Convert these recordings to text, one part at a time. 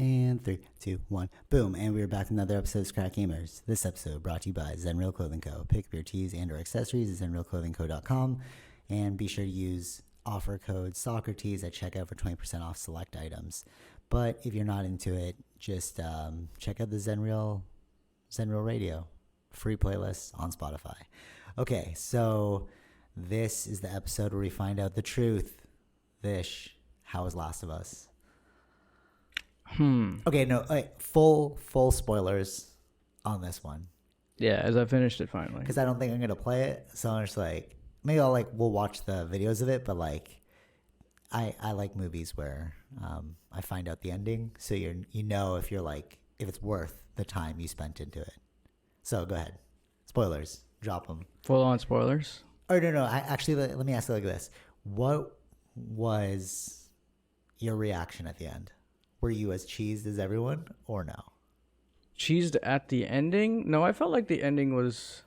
And 3, 2, 1, boom. And we're back with another episode of Scrap Gamers. This episode brought to you by Zen Real Clothing Co. Pick up your tees and or accessories at zenrealclothingco.com. And be sure to use offer code Socrates at checkout for 20% off select items. But if you're not into it, just check out the Zen Real Radio. Free playlist on Spotify. Okay, so this is the episode where we find out the truth. Vish, how was Last of Us? Okay, no, full spoilers on this one. Yeah, as I finished it finally. Because I don't think I'm gonna play it, so I'm just like, maybe we'll watch the videos of it, but I like movies where I find out the ending, so you know if it's worth the time you spent into it. So go ahead, spoilers, drop them. Full on spoilers. Or no, let me ask you like this: what was your reaction at the end? Were you as cheesed as everyone, or no? Cheesed at the ending? No, I felt like the ending was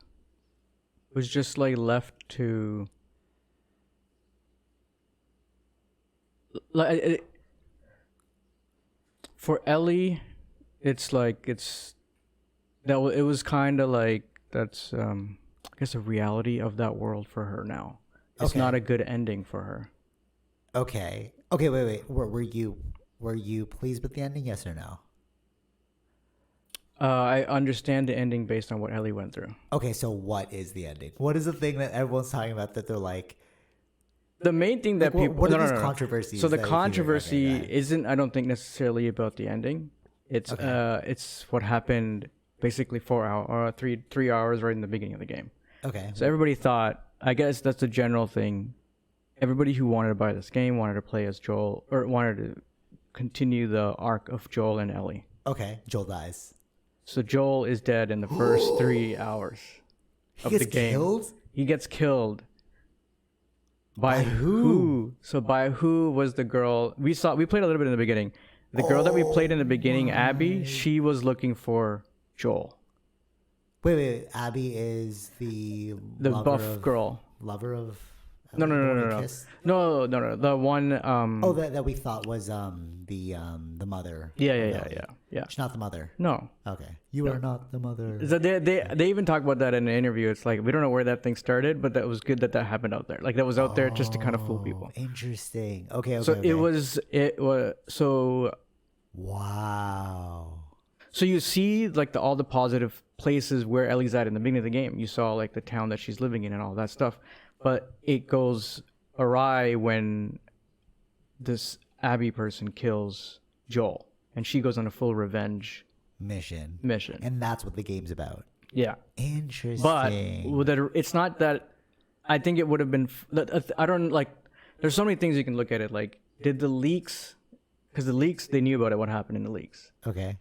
just like left to for Ellie. It was kind of like that's I guess a reality of that world for her now. It's not a good ending for her. Okay, wait. Were you pleased with the ending? Yes or no? I understand the ending based on what Ellie went through. Okay, so what is the ending? What is the thing that everyone's talking about that they're like? The main thing that people... What are these controversies? So the controversy isn't, I don't think, necessarily about the ending. It's it's what happened basically 3 hours right in the beginning of the game. Okay. So everybody thought, I guess that's the general thing. Everybody who wanted to buy this game wanted to play as Joel, or wanted to continue the arc of Joel and Ellie. Okay, Joel dies. So Joel is dead in the first 3 hours of the game. He gets killed? He gets killed. By who? So by who was the girl? We played a little bit in the beginning. The girl that we played in the beginning, Abby, she was looking for Joel. Wait. Abby is the buff girl. Lover of... No. The one. That we thought was the mother. Yeah. She's not the mother. No. Okay. You are not the mother. So they even talk about that in an interview. It's like we don't know where that thing started, but that was good that happened out there. Like that was out there just to kind of fool people. Interesting. Okay. So it was so. Wow. So you see like all the positive places where Ellie's at in the beginning of the game. You saw like the town that she's living in and all that stuff. But it goes awry when this Abby person kills Joel. And she goes on a full revenge mission. And that's what the game's about. Yeah. Interesting. But it's not that... I think it would have been... I don't like... There's so many things you can look at it. Like, did the leaks... Because the leaks, they knew about it, what happened in the leaks. Okay.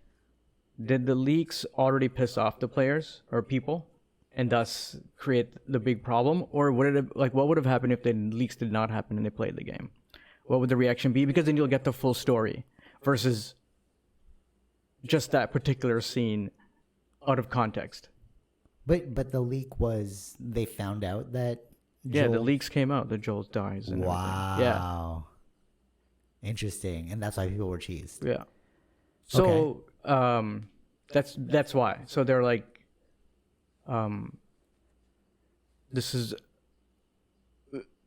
Did the leaks already piss off the players or people? And thus create the big problem, or would it what would have happened if the leaks did not happen and they played the game? What would the reaction be? Because then you'll get the full story versus just that particular scene out of context. But the leak was they found out that Joel... Yeah, the leaks came out that Joel dies. And wow. Everything. Yeah. Interesting, and that's why people were cheesed. Yeah. So that's why. So they're like.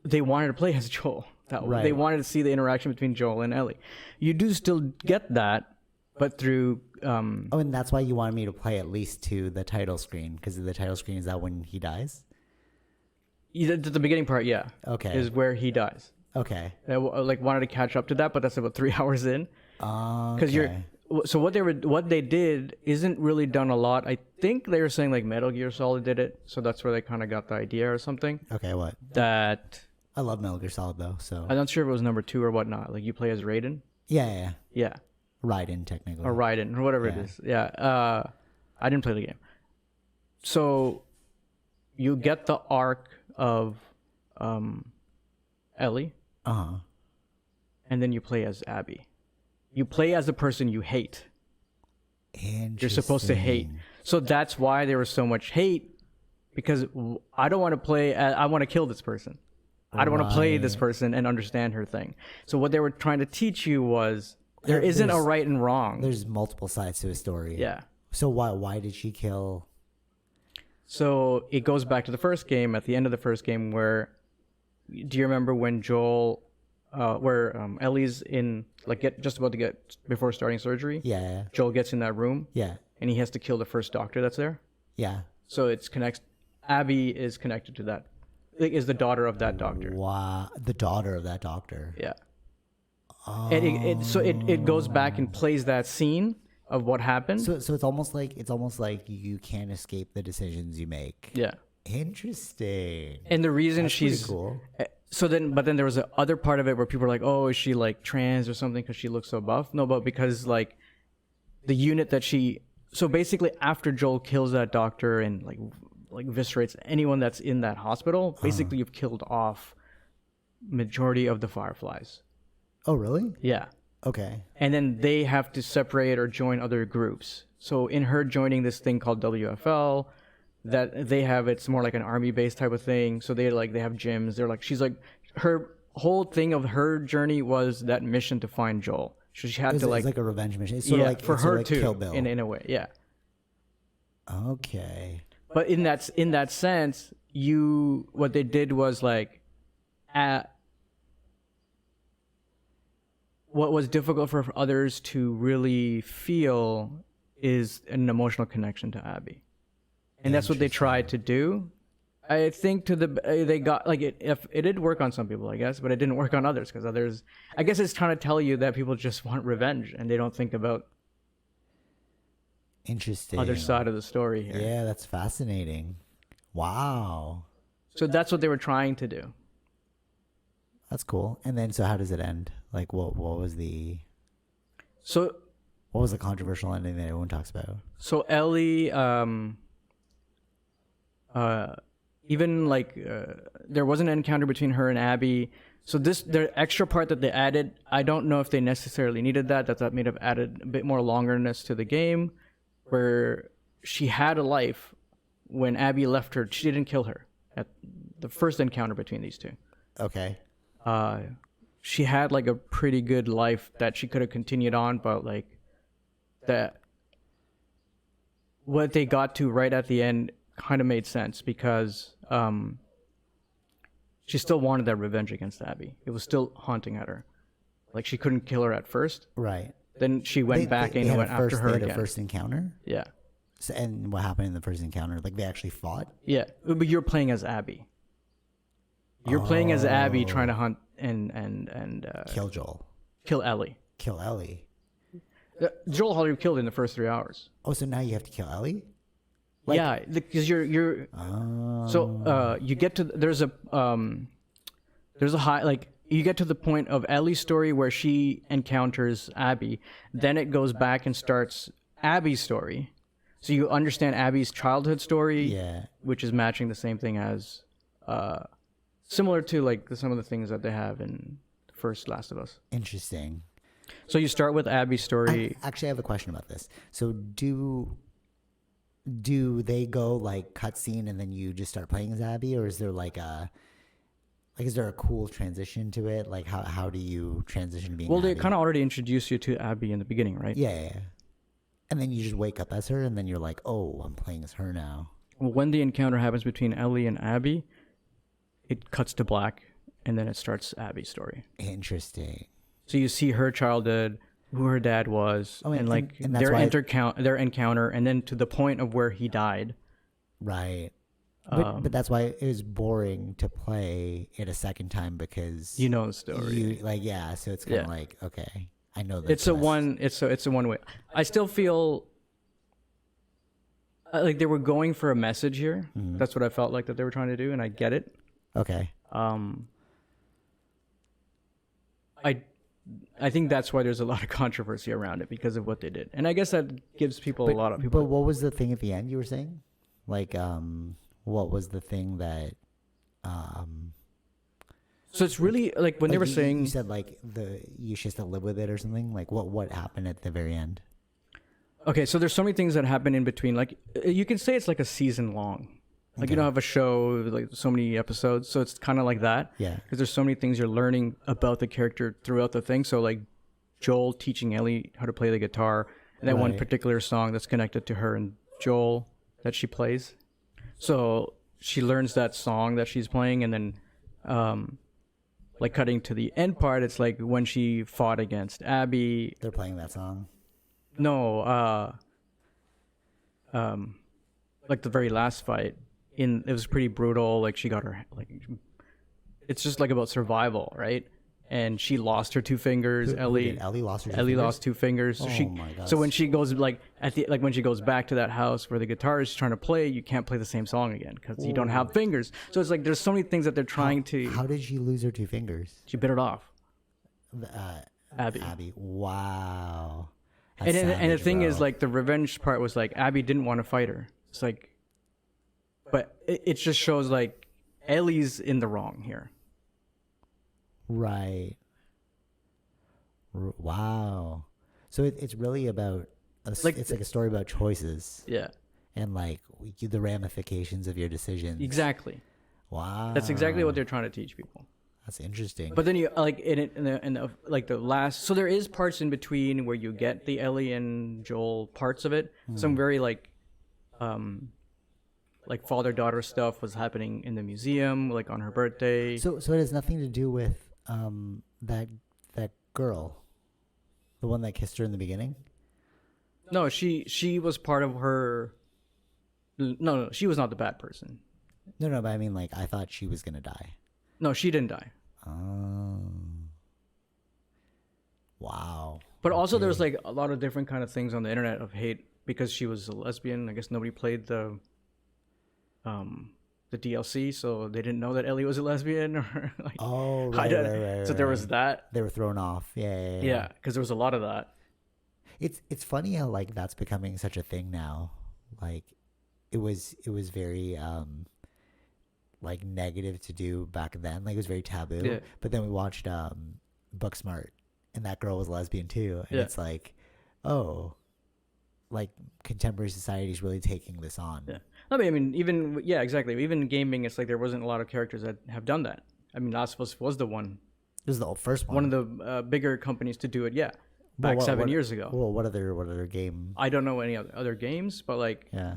They wanted to play as Joel. Right. They wanted to see the interaction between Joel and Ellie. You do still get that, but through... and that's why you wanted me to play at least to the title screen, because the title screen is that when he dies? The beginning part, yeah. Okay. Is where he dies. Okay. I wanted to catch up to that, but that's about 3 hours in. Okay. So what they did isn't really done a lot. I think they were saying like Metal Gear Solid did it, so that's where they kind of got the idea or something. Okay, what? That I love Metal Gear Solid though, so I'm not sure if it was number 2 or whatnot. Like you play as Raiden. Yeah. Yeah. Raiden technically. Or Raiden or whatever it is. Yeah. I didn't play the game. So you get the arc of Ellie. And then you play as Abby. You play as the person you hate. You're supposed to hate. So that's why there was so much hate, because I don't want to play. I want to kill this person. I don't want to play this person and understand her thing. So what they were trying to teach you was there isn't a there's- right and wrong. There's multiple sides to a story. Yeah. So why did she kill? So it goes back to the first game, at the end of the first game, where, do you remember when Joel, Ellie's in, like, just about to get, before starting surgery? Yeah. Joel gets in that room, Yeah. and he has to kill the first doctor that's there. Yeah. So Abby is connected to that, like, is the daughter of that doctor. Wow. The daughter of that doctor. Yeah. And it goes back and plays that scene of what happened. So it's almost like you can't escape the decisions you make. Yeah. Interesting. And the reason That's pretty she's cool. but then there was the other part of it where people were like, oh, is she like trans or something because she looks so buff? No, but because like the unit that so basically after Joel kills that doctor and like eviscerates anyone that's in that hospital, basically you've killed off majority of the Fireflies. Oh, really? Yeah. Okay. And then they have to separate or join other groups. So in her joining this thing called WFL, that they have, it's more like an army base type of thing. So they have gyms. They're like, she's like, her whole thing of her journey was that mission to find Joel. So she had It's to like a revenge mission. It's sort of like for it's sort her of like too, Kill Bill. in a way, yeah. Okay. But in that sense, what they did was like, what was difficult for others to really feel is an emotional connection to Abby, and that's what they tried to do. I think they got like it did work on some people, I guess, but it didn't work on others because others. I guess it's trying to tell you that people just want revenge and they don't think about Interesting. other side of the story here. Yeah, that's fascinating. Wow. So that's what they were trying to do. That's cool. And then, so how does it end? Like, what was the controversial ending that everyone talks about? So Ellie, even like there was an encounter between her and Abby. So the extra part that they added, I don't know if they necessarily needed that. That may have added a bit more longerness to the game, where she had a life when Abby left her. She didn't kill her at the first encounter between these two. Okay. She had like a pretty good life that she could have continued on, but like that what they got to right at the end kind of made sense because she still wanted that revenge against Abby. It was still haunting at her. Like she couldn't kill her at first. Right. Then she went back and went after her They again. had a first encounter? Yeah. So, and what happened in the first encounter? Like, they actually fought? Yeah, but you're playing as Abby. You're playing as Abby trying to hunt and Kill Joel. kill Ellie. Kill Ellie. Joel already killed in the first 3 hours. Oh, so now you have to kill Ellie? Yeah, because you're so you get to there's a high, like you get to the point of Ellie's story where she encounters Abby, then it goes back and starts Abby's story, so you understand Abby's childhood story, Yeah. which is matching the same thing as similar to like some of the things that they have in the first Last of Us. Interesting. So you start with Abby's story. Actually, I have a question about this. So do they go like cutscene and then you just start playing as Abby, or is there is there a cool transition to it? Like how do you transition to being Well, Abby? they kind of already introduced you to Abby in the beginning, right? Yeah. And then you just wake up as her, and then you're like, oh, I'm playing as her now. When the encounter happens between Ellie and Abby, it cuts to black, and then it starts Abby's story. Interesting. So you see her childhood, who her dad was, and that's their why their encounter, and then to the point of where he died. Right. But that's why it was boring to play it a second time, because You know the story. so it's kind of Yeah. like, okay, I know that. It's a one way. I still feel like they were going for a message here. Mm-hmm. That's what I felt like that they were trying to do, and I get it. Okay. I think that's why there's a lot of controversy around it because of what they did, and I guess that gives people a lot of people. But what was the thing at the end you were saying? Like, what was the thing that? So it's really like when they were saying you said like you should still live with it or something. Like what happened at the very end? Okay, so there's so many things that happen in between. Like you can say it's like a season long. Like you don't have a show like so many episodes, so it's kind of like that. Yeah. Because there's so many things you're learning about the character throughout the thing. So like Joel teaching Ellie how to play the guitar, and that one Right. particular song that's connected to her and Joel that she plays. So she learns that song that she's playing, and then like cutting to the end part, it's like when she fought against Abby. They're playing that song. No, like the very last fight, it was pretty brutal. Like she got her like, it's just like about survival, right? And she lost her two fingers. Ellie lost her two Ellie fingers? lost two fingers. So Oh my God. So when she goes like when she goes back to that house where the guitar is trying to play, you can't play the same song again because you don't have fingers. So it's like there's so many things that they're trying to. How did she lose her two fingers? She bit it off. Abby. Abby. Wow. And That's the savage, thing bro. is, like, the revenge part was like Abby didn't want to fight her. It's like, but it just shows like Ellie's in the wrong here. Right. Wow. So it's really about it's like a story about choices Yeah, and like the ramifications of your decisions. exactly. Wow. That's exactly what they're trying to teach people. That's interesting. But then you like in the like the last, so there is parts in between where you get the Ellie and Joel parts of it. Some very like father-daughter stuff was happening in the museum, like on her birthday. So it has nothing to do with that girl, the one that kissed her in the beginning. No, she was part of her. No, she was not the bad person. No, but I mean, like, I thought she was gonna die. No, she didn't die. Oh. Wow. But also, there's like a lot of different kind of things on the internet of hate because she was a lesbian. I guess nobody played the DLC, so they didn't know that Ellie was a lesbian. Or like, Oh, I right, don't- right, so there was that. They were thrown off. Yeah. Yeah, because there was a lot of that. It's funny how like that's becoming such a thing now. Like it was very like negative to do back then. Like it was very taboo. Yeah. But then we watched Booksmart, and that girl was lesbian too. And Yeah. it's like, oh, like contemporary society is really taking this on. Yeah. I mean, even yeah, exactly. Even in gaming, it's like there wasn't a lot of characters that have done that. I mean, Last of Us was the one This is the first one. of the bigger companies to do it. Yeah, back Well, 7 years ago. Well, what other game? I don't know any other games, but like Yeah.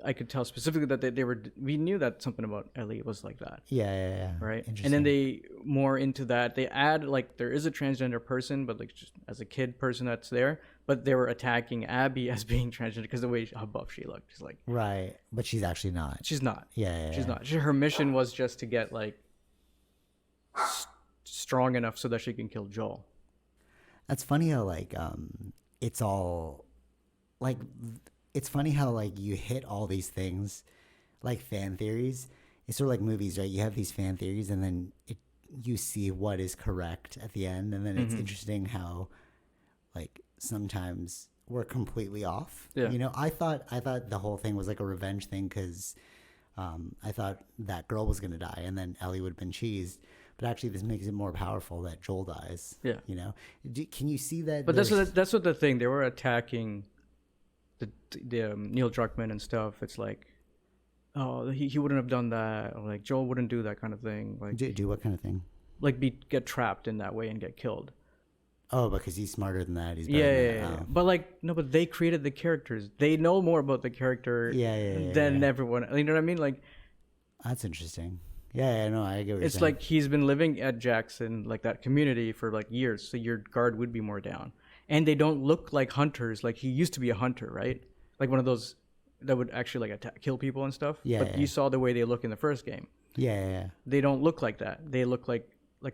I could tell specifically that they were. We knew that something about Ellie was like that, Yeah. right? And Interesting. then they more into that. They add like there is a transgender person, but like just as a kid person that's there. But they were attacking Abby as being transgender because the way how buff she looked. She's like Right, but she's actually not. she's not. Yeah. She's not. Her mission was just to get like strong enough so that she can kill Joel. That's funny how like it's all like it's funny how like you hit all these things like fan theories. It's sort of like movies, right? You have these fan theories and then you see what is correct at the end, and then it's interesting how like sometimes we're completely off. Yeah. You know, I thought the whole thing was like a revenge thing because I thought that girl was gonna die and then Ellie would have been cheesed. But actually, this makes it more powerful that Joel dies. Yeah. You know, can you see that? But that's what the thing. They were attacking the Neil Druckmann and stuff. It's like, oh, he wouldn't have done that, or like Joel wouldn't do that kind of thing. Like do what kind of thing? like get trapped in that way and get killed. Oh, because he's smarter than that. He's better Yeah. than that. Oh. But like no, but they created the characters. They know more about the character than everyone. You know what I mean? Like That's interesting. Yeah, no, I get what you're it's saying. like he's been living at Jackson, like that community, for like years. So your guard would be more down, and they don't look like hunters. Like he used to be a hunter, right? Like one of those that would actually like kill people and stuff. Yeah, But yeah. you saw the way they look in the first game. Yeah. They don't look like that. They look like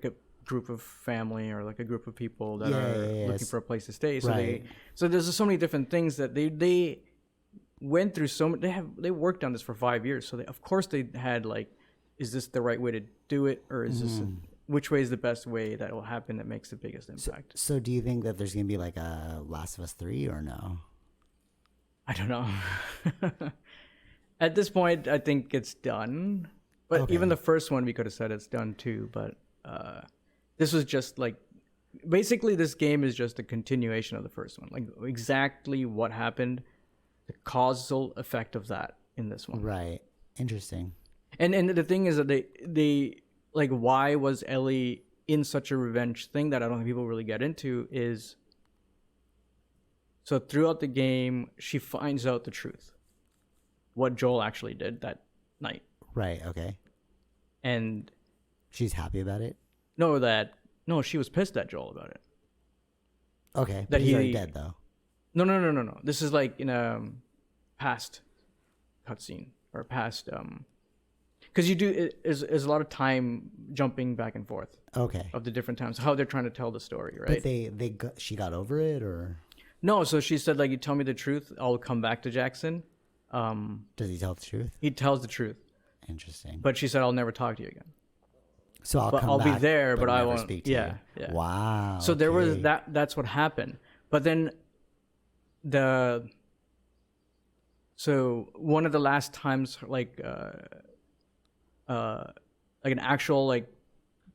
a group of family or like a group of people that are looking for a place to stay. So Right. so there's so many different things that they went through. They worked on this for 5 years. So of course they had like, is this the right way to do it, or is this which way is the best way that will happen that makes the biggest impact? So do you think that there's gonna be like a Last of Us 3 or no? I don't know. At this point, I think it's done. But Okay. even the first one, we could have said it's done too. But this was just like, basically, this game is just a continuation of the first one. Like exactly what happened, the causal effect of that in this one. Right. Interesting. And the thing is that they like, why was Ellie in such a revenge thing that I don't think people really get into is So throughout the game, she finds out the truth, what Joel actually did that night, Right. Okay. and She's happy about it. no, she was pissed at Joel about it. Okay. That But he's already he- dead though. No. This is like in a past cutscene or past because you do is a lot of time jumping back and forth Okay. of the different times how they're trying to tell the story, right? But she got over it, or No, so she said like, you tell me the truth, I'll come back to Jackson. does he tell the truth? He tells the truth, Interesting. but she said I'll never talk to you again. So I'll But come I'll be back, there, but I never won't. speak to Yeah, you. yeah. Wow. So there was okay. that's what happened. But then so one of the last times like an actual like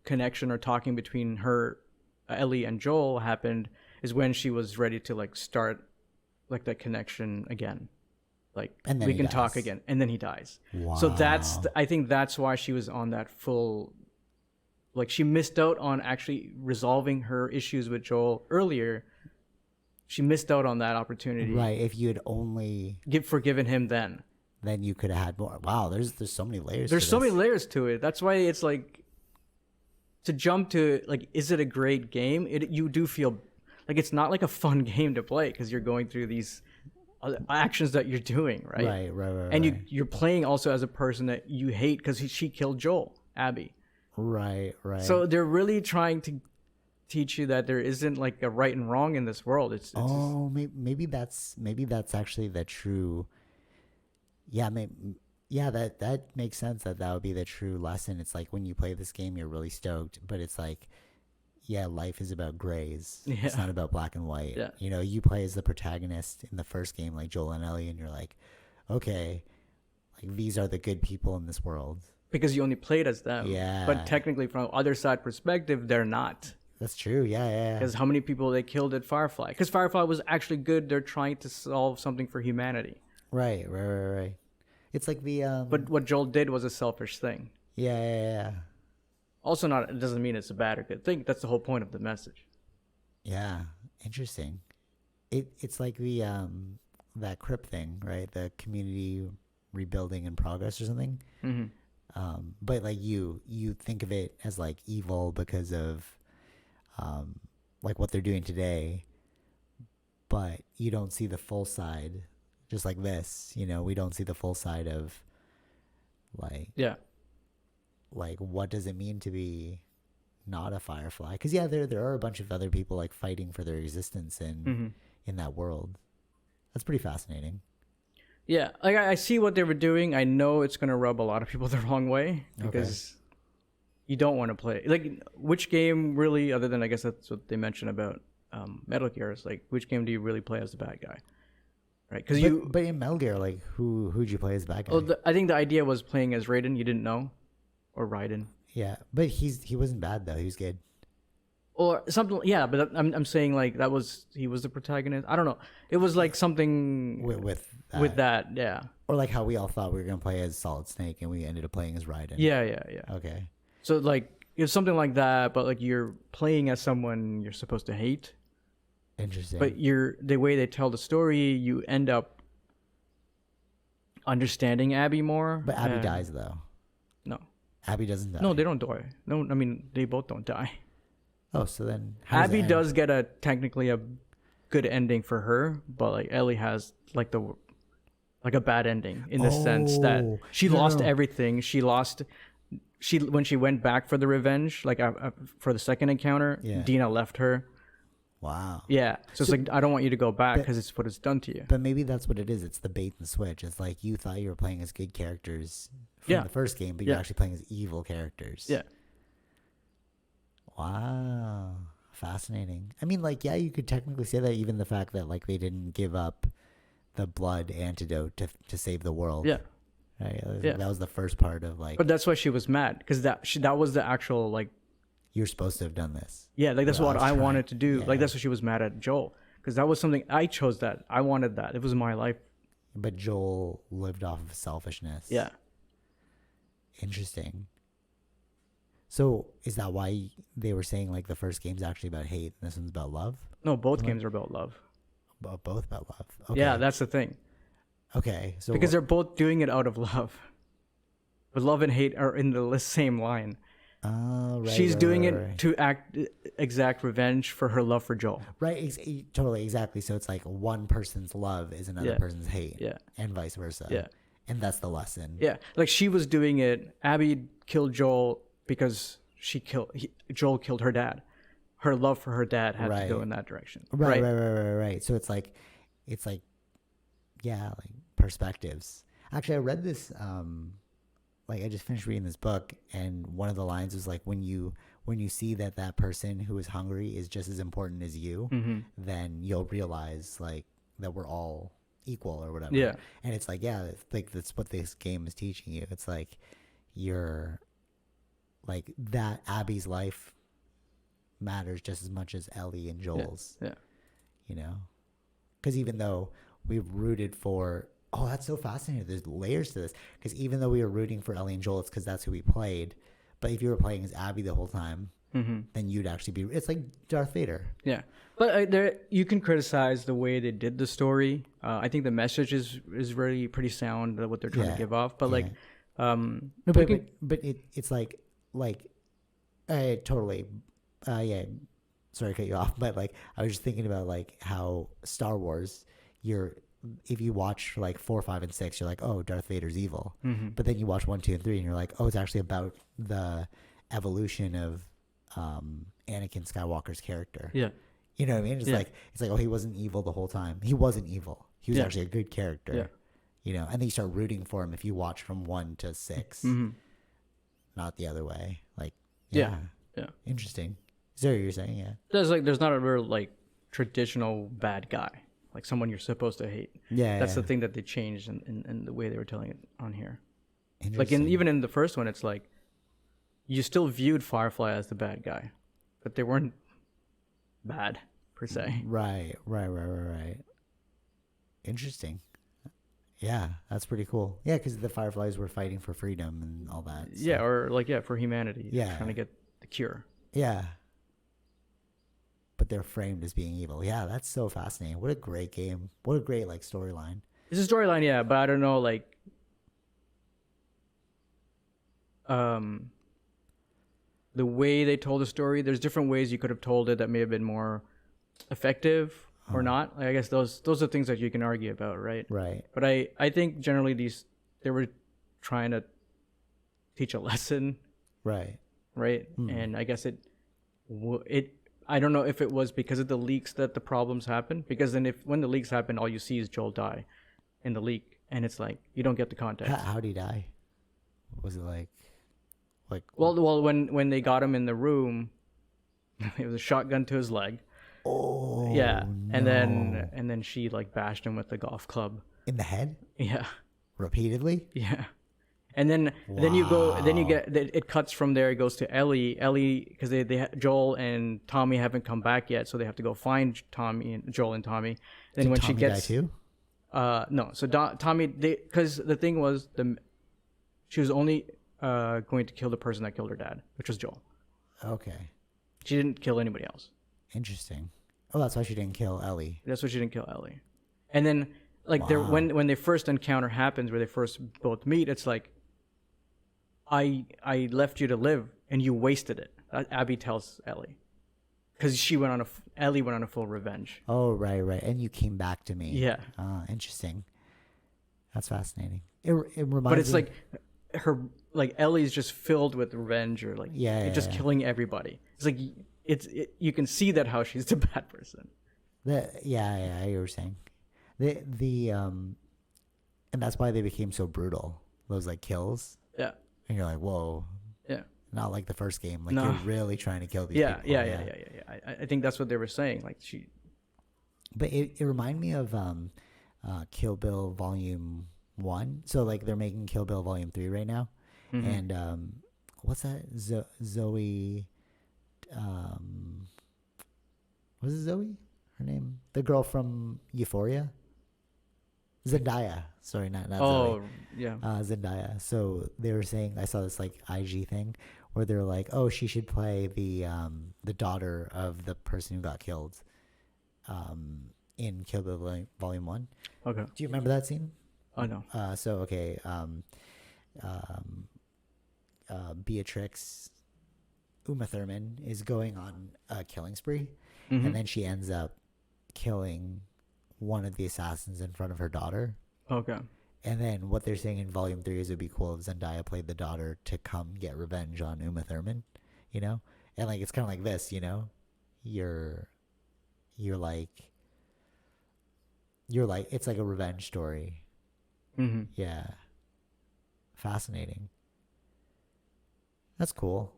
connection or talking between her, Ellie and Joel happened is when she was ready to like start like that connection again. Like And then we he can talk dies. again, and then he dies. Wow. So I think that's why she was on that full. Like she missed out on actually resolving her issues with Joel earlier. She missed out on that opportunity. Right. If you had only, Forgiven him then. then you could have had more. Wow. There's so many layers. There's to so this. many layers to it. That's why it's like to jump to like, is it a great game? You do feel like it's not like a fun game to play because you're going through these actions that you're doing, right? Right. And you're playing also as a person that you hate because she killed Joel, Abby. Right. So they're really trying to teach you that there isn't like a right and wrong in this world. It's maybe that's actually the true. Yeah, that makes sense. That would be the true lesson. It's like when you play this game, you're really stoked, but it's like, yeah, life is about grays. Yeah. It's not about black and white. Yeah. You know, you play as the protagonist in the first game, like Joel and Ellie, and you're like, okay, like these are the good people in this world. because you only played as them. Yeah. But technically, from other side perspective, they're not. That's true. Yeah. Because how many people they killed at Firefly? Because Firefly was actually good. They're trying to solve something for humanity. Right. It's like the But what Joel did was a selfish thing. yeah. Also, it doesn't mean it's a bad or good thing. That's the whole point of the message. Yeah, interesting. It's like the that crypt thing, right? The community rebuilding in progress or something. Mm-hmm. But like you think of it as like evil because of like what they're doing today, but you don't see the full side. Just like this, you know, we don't see the full side of like what does it mean to be not a Firefly? Because yeah, there are a bunch of other people like fighting for their existence in that world. That's pretty fascinating. Yeah, like I see what they were doing. I know it's gonna rub a lot of people the wrong way because you don't want to play. Like, which game really, other than I guess that's what they mentioned about Metal Gear, is like which game do you really play as the bad guy? Right? Because But in Metal Gear, like who'd you play as bad guy? Well, I think the idea was playing as Raiden. You didn't know, or Raiden, Yeah, but he wasn't bad though. He was good. or something. Yeah, but I'm saying like he was the protagonist. I don't know. It was like something With that. Yeah. or like how we all thought we were gonna play as Solid Snake and we ended up playing as Raiden. Yeah. Okay. So like it's something like that, but like you're playing as someone you're supposed to hate. Interesting. But the way they tell the story, you end up understanding Abby more. But Abby dies though. No. Abby doesn't die. No, they don't die. No, I mean they both don't die. Oh, so then how does it Abby end? does get technically a good ending for her, but like Ellie has like a bad ending in the sense that Oh, she no, lost no. everything. When she went back for the revenge, like for the second encounter, Yeah. Dina left her. Wow. Yeah, so it's like I don't want you to go back because it's what it's done to you. But maybe that's what it is. It's the bait and switch. It's like you thought you were playing as good characters from Yeah. the first game, but you're Yeah. actually playing as evil characters. Yeah. Wow. Fascinating. I mean, like, yeah, you could technically say that even the fact that like they didn't give up the blood antidote to save the world. Yeah, Right. Yeah. That was the first part of like but that's why she was mad because that was the actual like you're supposed to have done this. yeah like that's Well, what I I was wanted to do. yeah. Like that's what she was mad at Joel because that was something I chose. That I wanted that it was my life. But Joel lived off of selfishness. Yeah. Interesting. So is that why they were saying like the first game's actually about hate and this one's about love? No, both games are about love. Both about love. Okay. Yeah, that's the thing. Okay. So Because they're both doing it out of love. But love and hate are in the same line. right, She's right, doing right, it right. to exact revenge for her love for Joel. Right, totally, exactly. So it's like one person's love is another Yeah. person's hate, Yeah. and vice versa. Yeah. And that's the lesson. Yeah. Like she was doing it. Abby killed Joel because Joel killed her dad. Her love for her dad had to go Right. in that direction. Right. So it's like, yeah, like perspectives. Actually, I read this. Like I just finished reading this book, and one of the lines was like, when you see that person who is hungry is just as important as you, Mm-hmm. then you'll realize like that we're all equal or whatever. Yeah. And it's like, yeah, it's like that's what this game is teaching you. It's like you're like that Abby's life matters just as much as Ellie and Joel's. Yeah. You know, because even though we've rooted for, oh, that's so fascinating. There's layers to this. Because even though we were rooting for Ellie and Joel, it's because that's who we played. But if you were playing as Abby the whole time, Mm-hmm. then you'd actually be. It's like Darth Vader. Yeah, but there you can criticize the way they did the story. I think the message is really pretty sound, what they're trying Yeah. to give off. But like, No, we but can- it's like totally. Yeah. Sorry to cut you off, but like I was just thinking about like how Star Wars, if you watch like 4, 5, and 6, you're like, oh, Darth Vader's evil. Mhm. But then you watch 1, 2, and 3, and you're like, oh, it's actually about the evolution of Anakin Skywalker's character. yeah, You know what I mean? Yeah. It's like, oh, he wasn't evil the whole time. He wasn't evil. He was Yeah. actually a good character. Yeah. You know, and then you start rooting for him if you watch from 1 to 6, hmm not the other way. Like, Yeah. yeah. Yeah. Interesting. Is that what you're saying? Yeah. there's not a real like traditional bad guy, like someone you're supposed to hate. Yeah. That's the thing that they changed in the way they were telling it on here. Like Interesting. even in the first one, it's like you still viewed Firefly as the bad guy, but they weren't bad per se. Right. Interesting. Yeah, that's pretty cool. Yeah, because the Fireflies were fighting for freedom and all that. So. Yeah, or like for humanity. Yeah. Trying to get the cure. Yeah. But they're framed as being evil. Yeah, that's so fascinating. What a great game. What a great like storyline. It's a storyline, yeah, but I don't know, like the way they told the story, there's different ways you could have told it that may have been more effective or not. Like, I guess those are things that you can argue about, right? Right. But I think generally they were trying to teach a lesson, Right. right? And I guess it I don't know if it was because of the leaks that the problems happened, because then when the leaks happen, all you see is Joel die in the leak, and it's like you don't get the context. How'd he die? Was it like Well, when they got him in the room, it was a shotgun to his leg. oh Yeah, and no. then she like bashed him with the golf club. in the head Yeah, repeatedly? yeah. And then you get it cuts from there. It goes to Ellie because Joel and Tommy haven't come back yet, so they have to go find Joel and Tommy. Then Did when Tommy she gets die too? no, so Tommy because the thing was she was only going to kill the person that killed her dad, which was Joel. Okay. She didn't kill anybody else. Interesting. Oh, that's why she didn't kill Ellie. That's why she didn't kill Ellie. And then like when their first encounter happens, where they first both meet, it's like I left you to live and you wasted it. Abby tells Ellie, because Ellie went on a full revenge. Oh, right. And you came back to me. Yeah, Interesting. That's fascinating. It reminds but it's me. like Ellie's just filled with revenge, or like just killing everybody. It's like you can see that how she's the bad person. I hear what you're saying. And that's why they became so brutal. Those like kills. Yeah, And you're like, whoa. yeah. Not like the first game. Like No. you're really trying to kill these Yeah, people. yeah. I think that's what they were saying. Like But it reminded me of Kill Bill Volume 1. So like they're making Kill Bill Volume 3 right now. Mhm. And what's that? Zoe. Was it Zoe? Her name? The girl from Euphoria? Zendaya. Sorry, not Zoe. oh yeah, Zendaya. So they were saying, I saw this like IG thing where they're like, oh, she should play the daughter of the person who got killed. in Kill Bill Volume 1. Okay. Do you remember that scene? Oh no. Beatrix Uma Thurman is going on a killing spree, Mhm. and then she ends up killing one of the assassins in front of her daughter. Okay. And then what they're saying in Volume 3 is it would be cool if Zendaya played the daughter to come get revenge on Uma Thurman, you know? And like it's kind of like this, you know? You're like it's like a revenge story. Mm-hmm. Yeah. Fascinating. That's cool.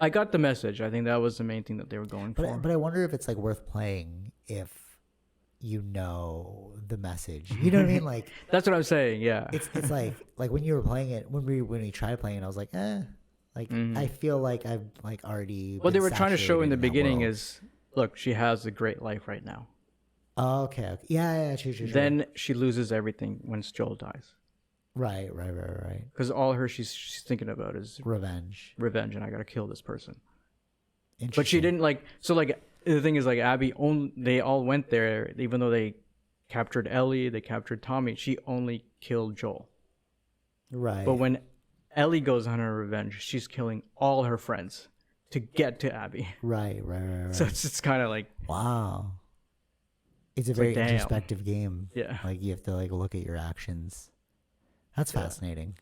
I got the message. I think that was the main thing that they were going for. But I wonder if it's like worth playing if you know the message. You know what I mean? Like That's what I'm saying. Yeah. it's like when you were playing it when we tried playing it, I was like, I feel like I've like already. What they were trying to show in the that beginning world. is, look, she has a great life right now. Oh, okay. Yeah, true. Then she loses everything once Joel dies. Right. Because all she's thinking about is Revenge. and I gotta kill this person. But she Interesting. didn't like. So like the thing is like Abby. They all went there, even though they captured Ellie, they captured Tommy. She only killed Joel. Right. But when Ellie goes on her revenge, she's killing all her friends to get to Abby. Right. So it's kind of like, Wow. It's a like, very damn. introspective game. yeah. Like you have to like look at your actions. That's fascinating.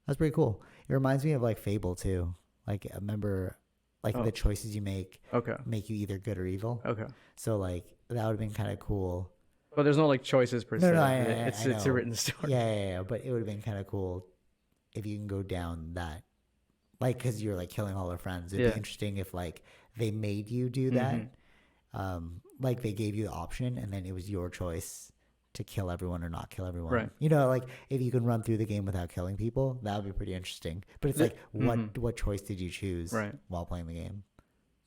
That's pretty cool. It reminds me of like Fable too. Like I remember like the choices you make Okay. make you either good or evil. Okay. So like that would have been kind of cool. But there's no like choices per No, se. no, It's a know. written story. Yeah. But it would have been kind of cool if you can go down that, like, because you're like killing all our friends. It'd Yeah. be interesting if like they made you do that. Like they gave you the option, and then it was your choice to kill everyone or not kill everyone. Right. You know, like if you can run through the game without killing people, that would be pretty interesting. But it's like, what choice did you choose Right. while playing the game?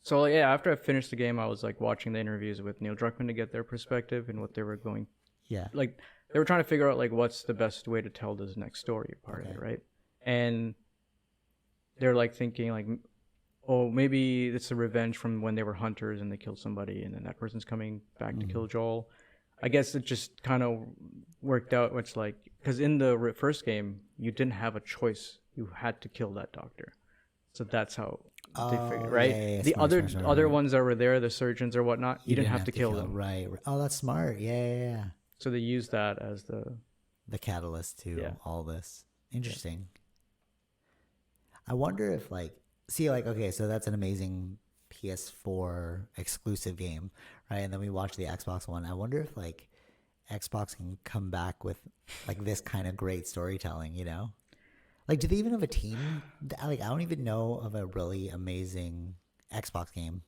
So like, yeah, after I finished the game, I was like watching the interviews with Neil Druckmann to get their perspective and what they were going. Yeah. Like they were trying to figure out like what's the best way to tell this next story part of it, right? And they're like thinking like, oh, maybe it's a revenge from when they were hunters and they killed somebody, and then that person's coming back to kill Joel. I guess it just kind of worked out. It's like, because in the first game, you didn't have a choice; you had to kill that doctor. So that's how they figured, right? yeah, the smart, other smart, other right. ones that were there, the surgeons or whatnot, you didn't have to kill them. Right. Oh, that's smart. Yeah. So they used that as the The catalyst to Yeah. all this. Interesting. I wonder if like okay, so that's an amazing PS4 exclusive game, right? And then we watch the Xbox One. I wonder if like Xbox can come back with like this kind of great storytelling, you know? Like, do they even have a team? Like, I don't even know of a really amazing Xbox game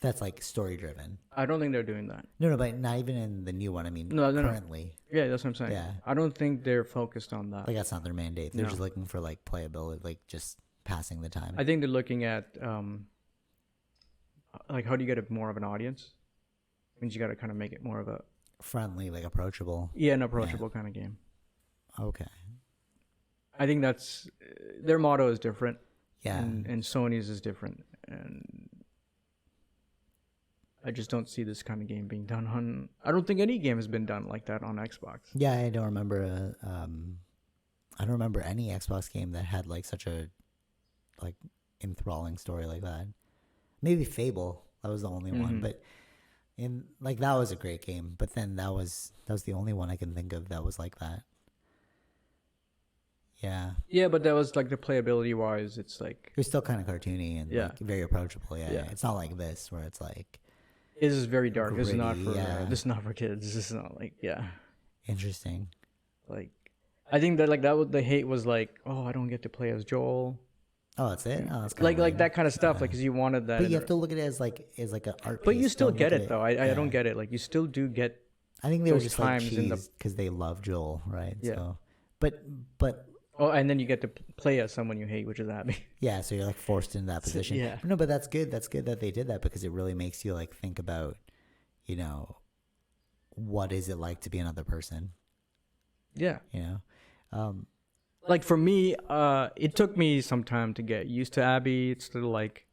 that's like story driven. I don't think they're doing that. No, but not even in the new one. I mean, No. currently. Yeah, that's what I'm saying. Yeah. I don't think they're focused on that. Like, that's not their mandate. They're No. just looking for like playability, like just passing the time. I think they're looking at like how do you get more of an audience? Means you got to kind of make it more of a Friendly, like approachable. an approachable kind of game. Okay. I think that's their motto is different, Yeah. and Sony's is different, and I just don't see this kind of game being done on. I don't think any game has been done like that on Xbox. Yeah, I don't remember. I don't remember any Xbox game that had like such a like enthralling story like that. Maybe Fable. That was the only one, but in like that was a great game. But then that was the only one I can think of that was like that. Yeah, Yeah, but that was like the playability wise, it's like it was still kind of cartoony and Yeah. like, very approachable. Yeah, Yeah. it's not like this where it's like this is very dark. This is not for Gritty, yeah. this is not for kids. This is not like interesting. like I think that like that was the hate was like, oh, I don't get to play as Joel. Oh, that's it. Oh, that's kinda Like lame. that kind of stuff, like because you wanted that. But you have to look at it as like an art. But piece. you still Don't get look at it though. I don't get it. Like you still do get. I think they were those just like times in the- cheese because they love Joel, right? Yeah. So, but Oh, and then you get to play as someone you hate, which is Abby. yeah, so you're like forced into that position. yeah. No, but that's good. That's good that they did that because it really makes you like think about, you know, what is it like to be another person? Yeah. You know, Like for me, it took me some time to get used to Abby. It's still like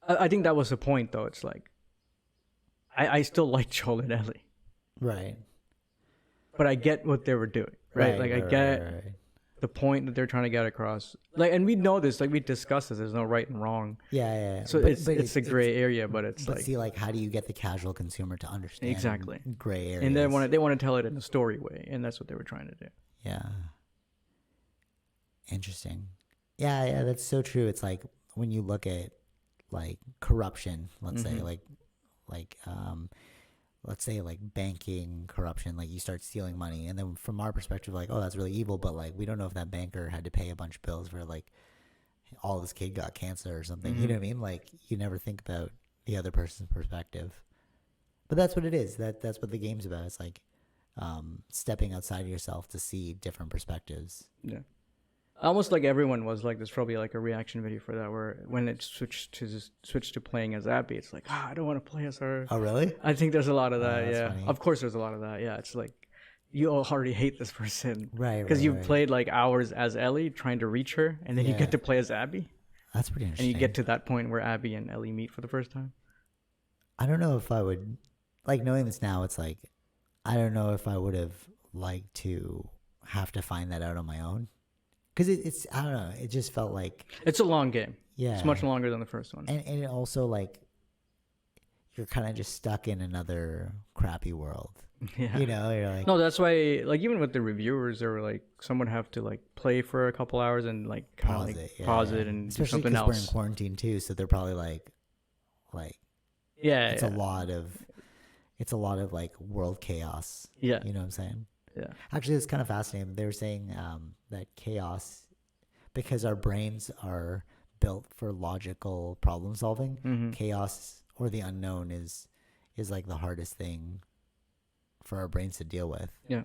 I think that was the point though. It's like I still like Joel and Ellie, Right. but I get what they were doing, right? Like I get right. the point that they're trying to get across. Like, and we know this, like we discussed this. There's no right and wrong. Yeah. So it's a gray area, but it's But like see, like, how do you get the casual consumer to understand exactly gray areas? and they want to tell it in a story way, and that's what they were trying to do. Yeah. Interesting. Yeah, that's so true. It's like when you look at like corruption, let's say let's say like banking corruption, like you start stealing money, and then from our perspective, like, oh, that's really evil, but like we don't know if that banker had to pay a bunch of bills for like all this kid got cancer or something. You know what I mean? Like you never think about the other person's perspective. But that's what it is. That's what the game's about. It's like stepping outside of yourself to see different perspectives. Yeah. Almost like everyone was like, there's probably like a reaction video for that where when it switched to playing as Abby, it's like, I don't want to play as her. Oh, really? I think there's a lot of that. that's Yeah, funny. of course there's a lot of that. Yeah, it's like you already hate this person, Right. Because you've played like hours as Ellie trying to reach her, and then you get to play as Abby, That's pretty interesting. and you get to that point where Abby and Ellie meet for the first time. I don't know if I would, like, knowing this now, it's like, I don't know if I would have liked to have to find that out on my own. Because it's, I don't know, it just felt like, It's a long game. yeah. It's much longer than the first one. And it also, like, you're kind of just stuck in another crappy world. Yeah. You know, you're like, No, that's why, like, even with the reviewers, they were like, some would have to like play for a couple hours and like kind of like pause it and especially do something 'cause we're in else. quarantine too, so they're probably like, Yeah, it's a lot of like world chaos. Yeah. You know what I'm saying? Yeah. Actually, it's kind of fascinating. They were saying that chaos, because our brains are built for logical problem solving, Mm-hmm. chaos or the unknown is like the hardest thing for our brains to deal with. Yeah.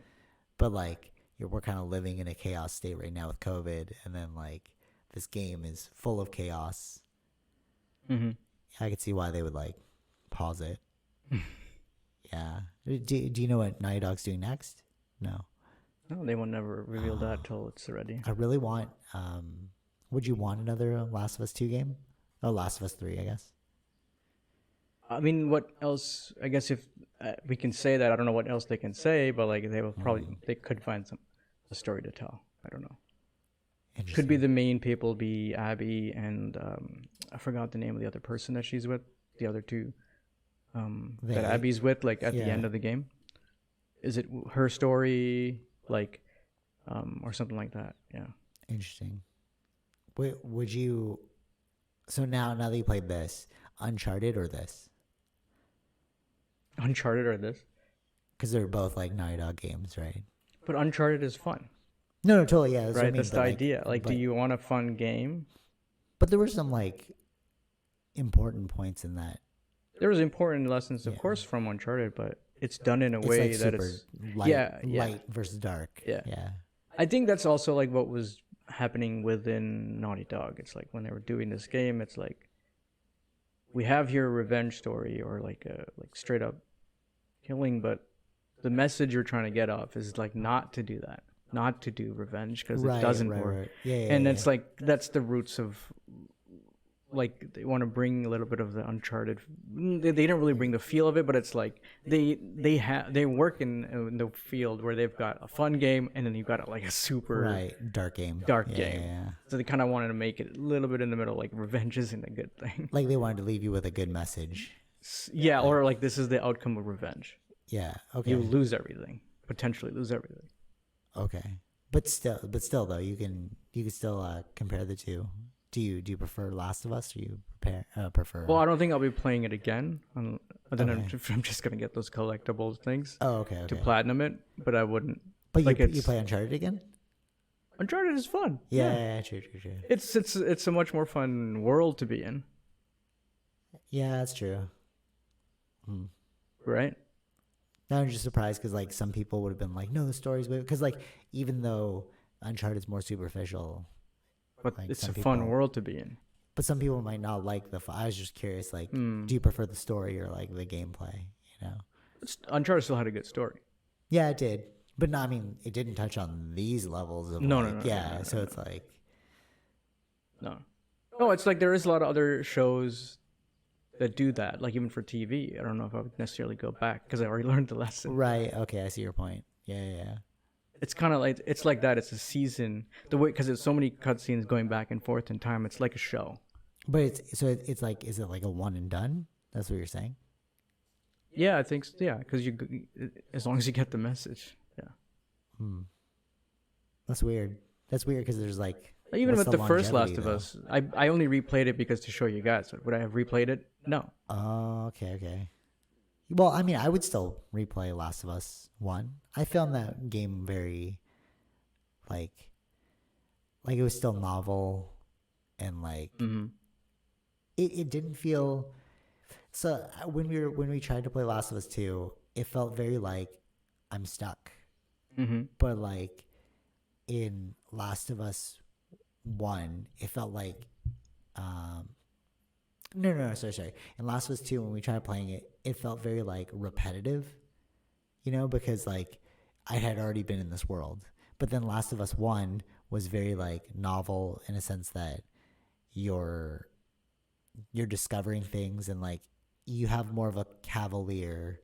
But like we're kind of living in a chaos state right now with COVID, and then like this game is full of chaos. Mm-hmm. I could see why they would like pause it. Yeah. Do you know what Naughty Dog's doing next? No. No, they will never reveal that till it's ready. I really want. Would you want another Last of Us 2 game? Oh, Last of Us 3, I guess. I mean, what else? I guess if we can say that, I don't know what else they can say, but like they will probably they could find a story to tell. I don't know. Could be the main people be Abby and I forgot the name of the other person that she's with. The other two that Abby's with, like at the end of the game. Is it her story, like, or something like that? Yeah. Interesting. Would you? So now that you played this, Uncharted or this? Uncharted or this? Because they're both like Naughty Dog games, right? But Uncharted is fun, No, totally, yeah. That's what I right? mean, That's the but, idea. Like, do you want a fun game? But there were some like important points in that. There was important lessons, of course, from Uncharted, but it's done in a It's way like that super it's light versus dark. Yeah. Yeah. I think that's also like what was happening within Naughty Dog. It's like when they were doing this game, it's like we have here a revenge story or like a straight up killing, but the message you're trying to get off is like not to do that, not to do revenge because it doesn't work. Right. Yeah, And it's like that's the roots of like they want to bring a little bit of the Uncharted. They don't really bring the feel of it, but it's like they work in the field where they've got a fun game and then you've got like a super dark game. game. So they kind of wanted to make it a little bit in the middle, like revenge isn't a good thing. Like they wanted to leave you with a good message. Yeah, or like this is the outcome of revenge. Yeah. Okay. You lose everything, potentially lose everything. Okay. But still though, you can still compare the two. Do you prefer Last of Us or you prefer? Well, I don't think I'll be playing it again. And then I'm just gonna get those collectibles things. Oh, okay. To platinum it, but I wouldn't. But like you play Uncharted again? Uncharted is fun. Yeah, true. It's a much more fun world to be in. Yeah, that's true. Right? Now I'm just surprised because like some people would have been like, no, the story's because like even though Uncharted's more superficial, but like, it's a people, fun world to be in. But some people might not like the. I was just curious, like, do you prefer the story or like the gameplay? You know, Uncharted still had a good story. Yeah, it did, but no, I mean, it didn't touch on these levels of No. it's like no, it's like there is a lot of other shows that do that. Like even for TV, I don't know if I would necessarily go back because I already learned the lesson. Right. Okay, I see your point. Yeah. It's kind of like it's like that. It's a season the way because there's so many cutscenes going back and forth in time. It's like a show. But it's like, is it like a one and done? That's what you're saying. Yeah, I think so. Yeah, because as long as you get the message. Yeah. That's weird. That's weird because there's like Even what's with the first Last longevity, of though? Us, I only replayed it because to show you guys. Would I have replayed it? No. Oh, okay. Well, I mean, I would still replay Last of Us 1. I found that game very, like it was still novel, and like it didn't feel. So when we tried to play Last of Us 2, it felt very like I'm stuck. But like in Last of Us 1, it felt like no, sorry. In Last of Us 2, when we tried playing it, it felt very like repetitive, because like I had already been in this world. But then Last of Us 1 was very like novel in a sense that you're discovering things, and like you have more of a cavalier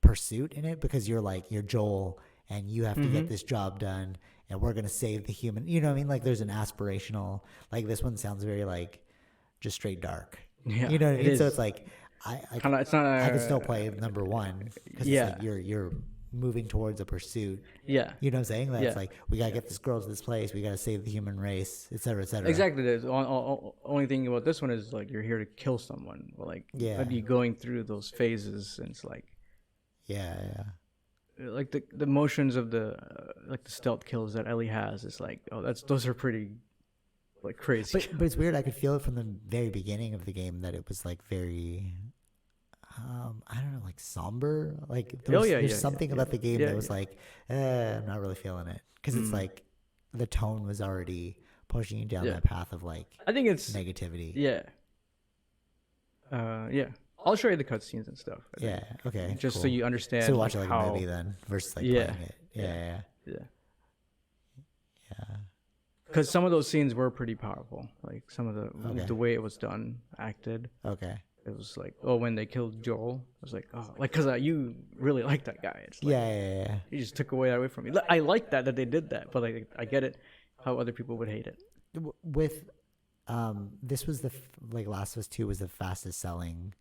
pursuit in it, because you're Joel and you have to get this job done, and we're going to save the human, you know what I mean? Like there's an aspirational, like this one sounds very like just straight dark. Yeah, You know what I it mean? So is. it's like It's not. I could still play number 1 because Yeah. it's like you're moving towards a pursuit. Yeah. You know what I'm saying? That's Yeah. like, we got to get this girl to this place. We got to save the human race, et cetera, et cetera. Exactly. The only thing about this one is like you're here to kill someone. But like, Yeah. you going through those phases, and it's like Yeah. like the motions of the like the stealth kills that Ellie has. It's like, oh, those are pretty like crazy. But it's weird. I could feel it from the very beginning of the game that it was like very, I don't know, like somber. Like there's something about the game that was like, I'm not really feeling it, because it's like the tone was already pushing you down that path of like I think it's negativity. Yeah. Yeah. I'll show you the cutscenes and stuff. I think. Yeah. Okay. Just so cool. you understand. So watch it like how, a movie then versus like Yeah. playing it. Yeah. Because some of those scenes were pretty powerful. Like some of Okay. the way it was done, acted. Okay. It was like, oh, when they killed Joel, I was like, oh, like, because you really like that guy. It's like, Yeah. you just took away that away from me. I like that they did that, but like, I get it, how other people would hate it. With this was like Last of Us 2 was the fastest selling.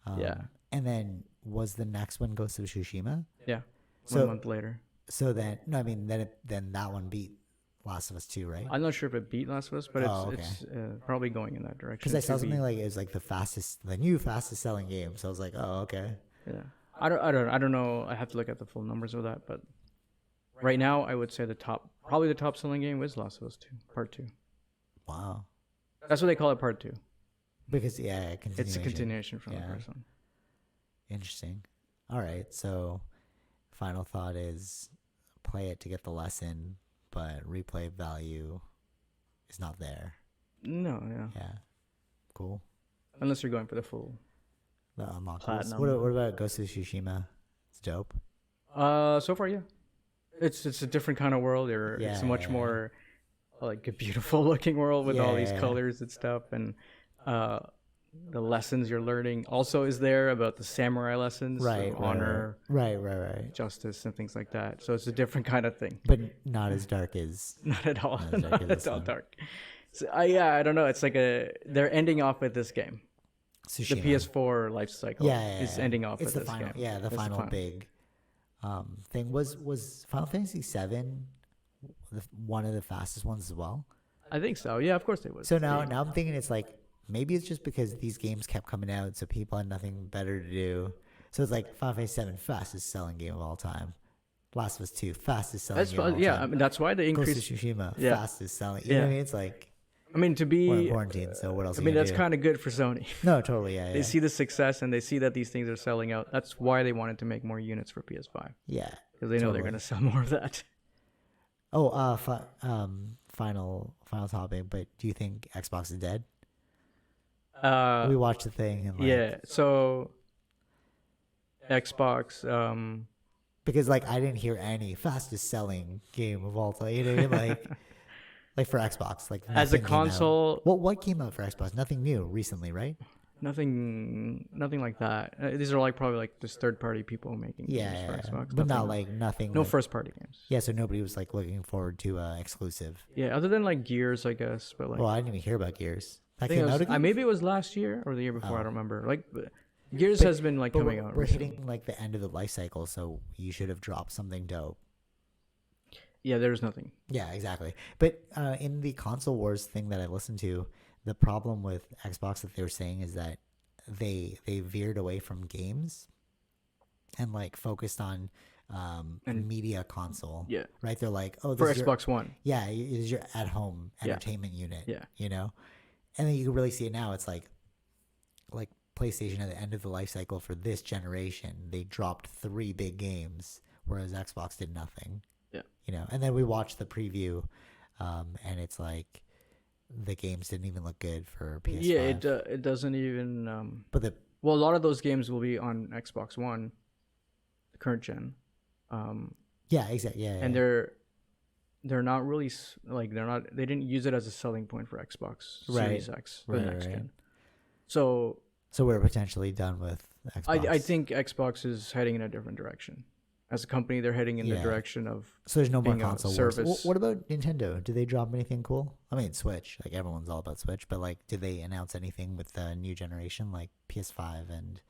And then was the next one Ghost of Tsushima? Yeah. So- 1 month later. So then, no, I mean, then that one beat Last of Us 2, right? I'm not sure if it beat Last of Us, but it's probably going in that direction. Because I saw to be- something like it was like the new fastest selling game. So I was like, oh, okay. Yeah. I don't know. I have to look at the full numbers of that, but right now I would say probably the top selling game was Last of Us 2, Part 2. Wow. That's what they call it, Part 2. Because It's a continuation from the first one. Interesting. All right. So final thought is play it to get the lesson, but replay value is not there. No, yeah. Yeah. Cool. Unless you're going for the full. The unlockables. Platinum. What about Ghost of Tsushima? It's dope. So far, yeah. It's a different kind of world. It's a much Yeah. more like a beautiful looking world with all these Yeah. colors and stuff, and the lessons you're learning also is there about the samurai lessons, Right. of honor, Right. justice, and things like that. So it's a different kind of thing. But not as dark as. Not at all. Not as dark Not as at this all one. dark. So, I don't know. It's like they're ending off with this game. Tsushima. The PS4 life cycle is ending off It's with the this final. game. Yeah, the It's final big thing was Final Fantasy VII one of the fastest ones as well. I think so. Yeah, of course they would. So now I'm thinking it's like maybe it's just because these games kept coming out, so people had nothing better to do. So it's like Final Fantasy VII, fastest selling game of all time. Last of Us 2, fastest selling That's game of all yeah. time. I mean, that's why they Ghost of increased. Tsushima, Yeah. fastest selling. You know what I mean? It's like I mean, to we're in be. quarantine, so what else? I mean, that's kind of good for Sony. No, totally, yeah. They see the success and they see that these things are selling out. That's why they wanted to make more units for PS5 Yeah. because they know they're Totally. going to sell more of that. Oh, final topic. But do you think Xbox is dead? We watched the thing and like, Yeah. So Xbox. because like I didn't hear any fastest selling game of all time. You know what I mean? Like Like for Xbox, like As a nothing came out. console, What came out for Xbox? Nothing new recently, right? nothing like that. These are like probably like just third party people making Yeah, games for yeah, Xbox. but Nothing- not like nothing. no like, first party games. Yeah, so nobody was like looking forward to exclusive. Yeah, other than like Gears, I guess. But like, Well, I didn't even hear about Gears. I That think came it out was, again. maybe it was last year or the year before. I Oh. don't remember. Like, Gears But- has been like But coming we're, out. we're recently. hitting like the end of the life cycle, so you should have dropped something dope. Yeah, there's nothing. Yeah, exactly. But in the console wars thing that I listened to, the problem with Xbox that they were saying is that they veered away from games and like focused on And- media console. Yeah, Right? They're like, oh, for this is your, Xbox One. yeah, it is your at home Yeah. entertainment unit. Yeah. You know? And then you can really see it now. It's like PlayStation at the end of the life cycle for this generation, they dropped 3 big games, whereas Xbox did nothing. Yeah. You know, and then we watched the preview, and it's like the games didn't even look good for PS5. Yeah, it doesn't even. But the Well, a lot of those games will be on Xbox One, the current gen. yeah, exactly. Yeah, And yeah. they're not really like they didn't use it as a selling point for Xbox Series X for the Right, next right. gen. So So we're potentially done with Xbox. I think Xbox is heading in a different direction. As a company, they're heading in the Yeah. direction of so. There's no more being a console wars. service. What about Nintendo? Did they drop anything cool? I mean, Switch. Like everyone's all about Switch, but like, did they announce anything with the new generation, like PS5 and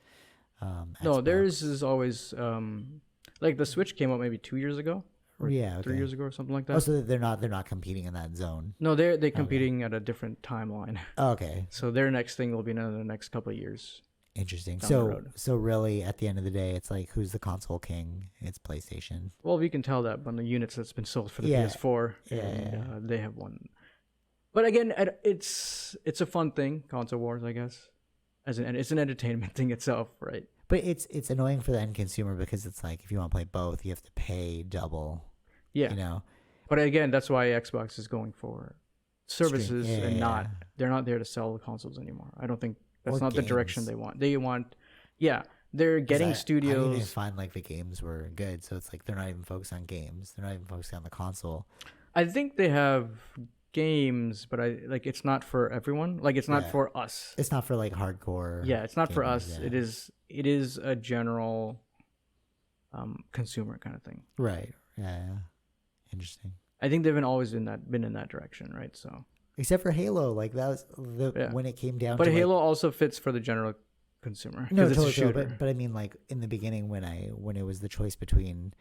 no. Xbox? Theirs is always like the Switch came out maybe 2 years ago, or Yeah, 3 okay. years ago, or something like Oh, that. so they're not competing in that zone. No, they're competing at a different timeline. Oh, okay, So their next thing will be in the next couple of years. interesting. Down the So road. so really, at the end of the day, it's like who's the console king? It's PlayStation. Well, we can tell that by the units that's been sold for the Yeah. PS4, Yeah, and yeah. they have won. But again, it's a fun thing, console wars, I guess. It's an entertainment thing itself, right? But it's annoying for the end consumer because it's like if you want to play both, you have to pay double. Yeah. You know. But again, that's why Xbox is going for services Yeah, and yeah, they're not there to sell consoles anymore. I don't think that's Or not the direction games. they want. They want, yeah, they're getting I didn't studios. find like the games were good, so it's like they're not even focused on games. They're not even focused on the console. I think they have games, but it's not for everyone. Like it's not Yeah. for us. It's not for like hardcore. Yeah, it's not for gamers, us. yeah. It is a general consumer kind of thing. Right. Yeah. Interesting. I think they've always been in that direction, right? So, Except for Halo, like that was Yeah. when it came down. but to Halo like, also fits for the general consumer no, because it's a totally, shooter. but I mean, like in the beginning when it was the choice between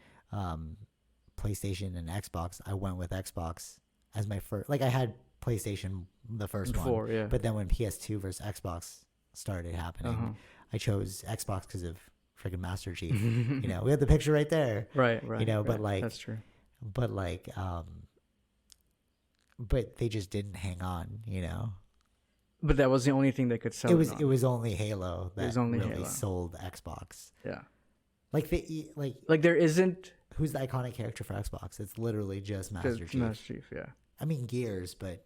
PlayStation and Xbox, I went with Xbox as my first. Like I had PlayStation the first one, Before, yeah. but then when PS2 versus Xbox started happening, Uh-huh. I chose Xbox because of freaking Master Chief. You know, we have the picture right there. Right. You know, but right. like, that's true. but like, but they just didn't hang on. You know, But that was the only thing they could sell. it was only Halo that was only really Halo. sold Xbox. Yeah. Like Like there isn't who's the iconic character for Xbox? It's literally just the Master Chief. Master Chief. Yeah. I mean Gears, but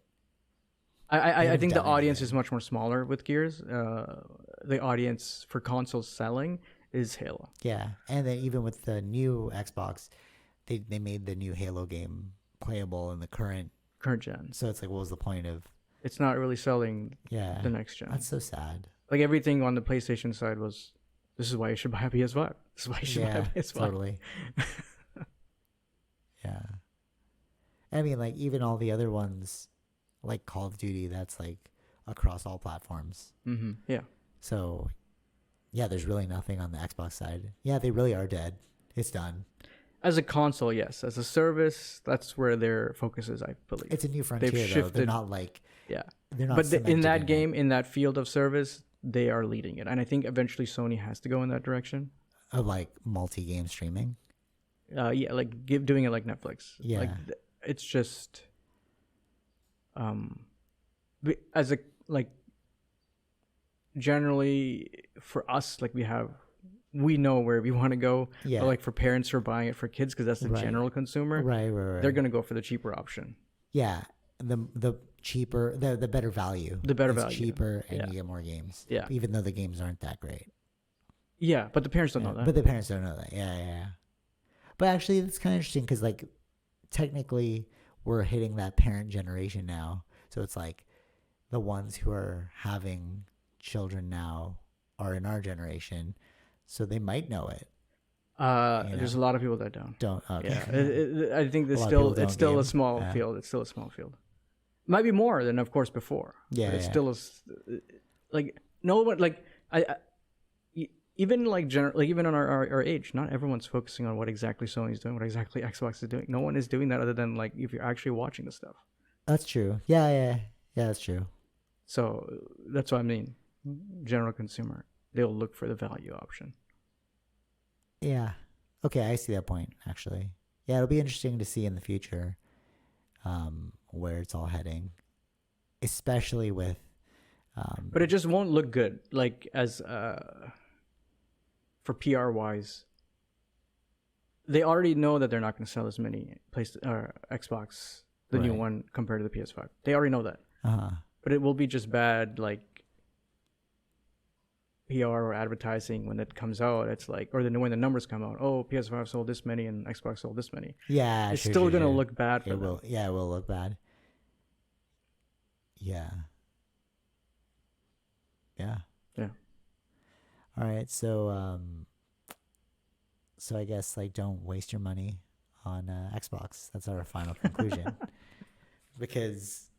I haven't think the done audience anything. is much more smaller with Gears. The audience for console selling is Halo. yeah. And then even with the new Xbox, they made the new Halo game playable in the current. Current gen. So it's like, what was the point of? It's not really selling Yeah, the next gen. that's so sad. Like everything on the PlayStation side was, this is why you should buy a PS5. This is why you should buy Yeah, a PS5. totally. Yeah, I mean, like even all the other ones, like Call of Duty, that's like across all platforms. Mm-hmm. Yeah. So, yeah, there's really nothing on the Xbox side. Yeah, they really are dead. It's done. As a console, yes. As a service, that's where their focus is, I believe. It's a new frontier, though. They're shifted- not like Yeah. they're not. But in cemented that it. game, in that field of service, they are leading it. And I think eventually Sony has to go in that direction. of like multi-game streaming. Yeah, like doing it like Netflix. Yeah. Like it's just as a like generally for us, like we know where we want to go. Yeah. But like for parents who are buying it for kids, because that's the Right. general consumer, Right. they're gonna go for the cheaper option. Yeah, the cheaper, the better value. The better It's value. cheaper, and Yeah. you get more games. Yeah. even though the games aren't that great. Yeah, but the parents don't Yeah, know that. But the parents don't know that. Yeah. But actually, it's kind of interesting because, like, technically, we're hitting that parent generation now. So it's like the ones who are having children now are in our generation, so they might know it. There's a lot of people that don't. Okay. Yeah, I think there's A lot of people it's don't still a game. small Yeah. field. It's still a small field. Might be more than of course before. Yeah, but it's yeah. still like no one like even like even on our age, not everyone's focusing on what exactly Sony's doing, what exactly Xbox is doing. No one is doing that other than like if you're actually watching the stuff. That's true. Yeah, that's true. So that's what I mean. General consumer, they'll look for the value option. Yeah. Okay, I see that point, actually. Yeah, it'll be interesting to see in the future where it's all heading, especially with... But it just won't look good, like as for PR wise. They already know that they're not going to sell as many Xbox, the new Right. one, compared to the PS5. They already know that. Uh-huh. But it will be just bad, like PR or advertising when it comes out. It's like, or then when the numbers come out, oh, PS5 sold this many and Xbox sold this many. Yeah, It's sure, still sure, gonna sure. look bad for It them. will. Yeah, it will look bad. Yeah. Yeah. Yeah. All right. So I guess like don't waste your money on Xbox. That's our final conclusion. Because,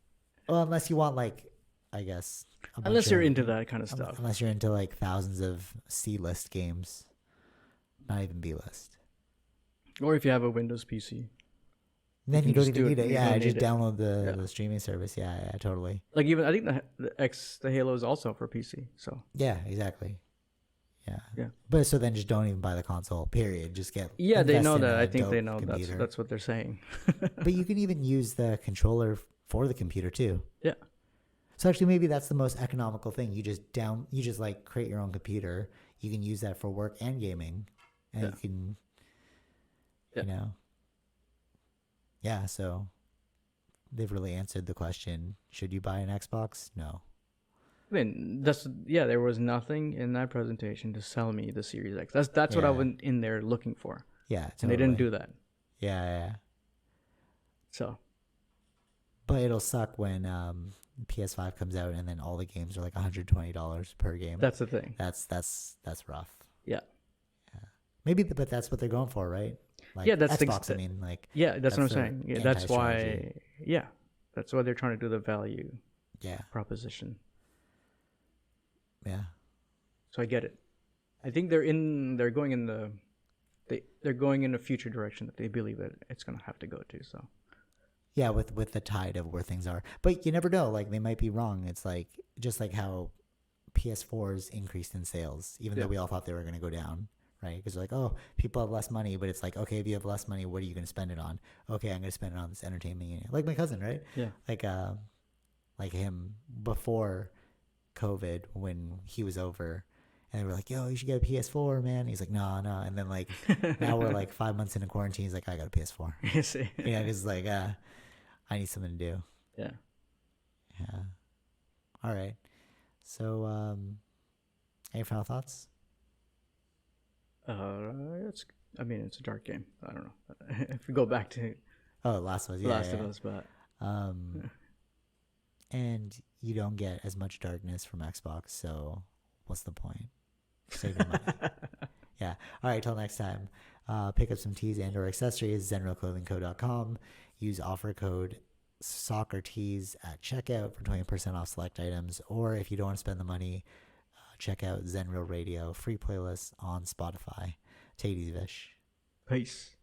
well, unless you want like, I guess, a bunch Unless you're of- into that kind of stuff. Unless you're into like thousands of C-list games, not even B-list. Or if you have a Windows PC. Then can you don't just even do need it. it. You Yeah, don't just need it. download Yeah. the streaming service. Yeah, totally. Like even I think the Halo is also for PC. So Yeah, exactly. Yeah. Yeah. But so then just don't even buy the console. Period. Just get. yeah, they invest know in that. a I think they dope know computer. that's what they're saying. But you can even use the controller for the computer too. Yeah. So actually, maybe that's the most economical thing. You just like create your own computer. You can use that for work and gaming, and Yeah. you can, Yeah. you know. Yeah. So they've really answered the question: should you buy an Xbox? No. I mean, there was nothing in that presentation to sell me the Series X. That's what I Yeah. went in there looking for. Yeah. Totally. And they didn't do that. Yeah. So But it'll suck when PS5 comes out and then all the games are like $120 per game. that's the thing. That's rough. Yeah. Maybe, but that's what they're going for, right? Like Yeah, that's the Xbox. ex- I mean, like Yeah, that's what I'm That's saying. the Yeah, that's why anti-strategy. that's why they're trying to do the value yeah, proposition. yeah, So I get it. I think they're going in a future direction that they believe that it's going to have to go to. So yeah. With the tide of where things are, but you never know. Like they might be wrong. It's like just like how PS4s increased in sales, even Yeah. though we all thought they were going to go down, right? Because like, oh, people have less money, but it's like, okay, if you have less money, what are you going to spend it on? Okay, I'm going to spend it on this entertainment unit. Like my cousin, right? yeah, Like him before COVID when he was over, and they were like, yo, you should get a PS4, man. He's like, no. And then like now we're like 5 months into quarantine. He's like, I got a PS4. You see? Yeah, because like I need something to do. Yeah. Yeah. All right. So any final thoughts? It's a dark game. I don't know if we go back to Oh, Last of Us. Yeah, Last yeah. of Us, but And you don't get as much darkness from Xbox, so what's the point? Save your money. Yeah. All right. Till next time. Pick up some tees and/or accessories. ZenRealClothingCo.com. Use offer code SoccerTees at checkout for 20% off select items. Or if you don't want to spend the money, check out Zen Real Radio free playlists on Spotify. Take it easy, Vish. peace.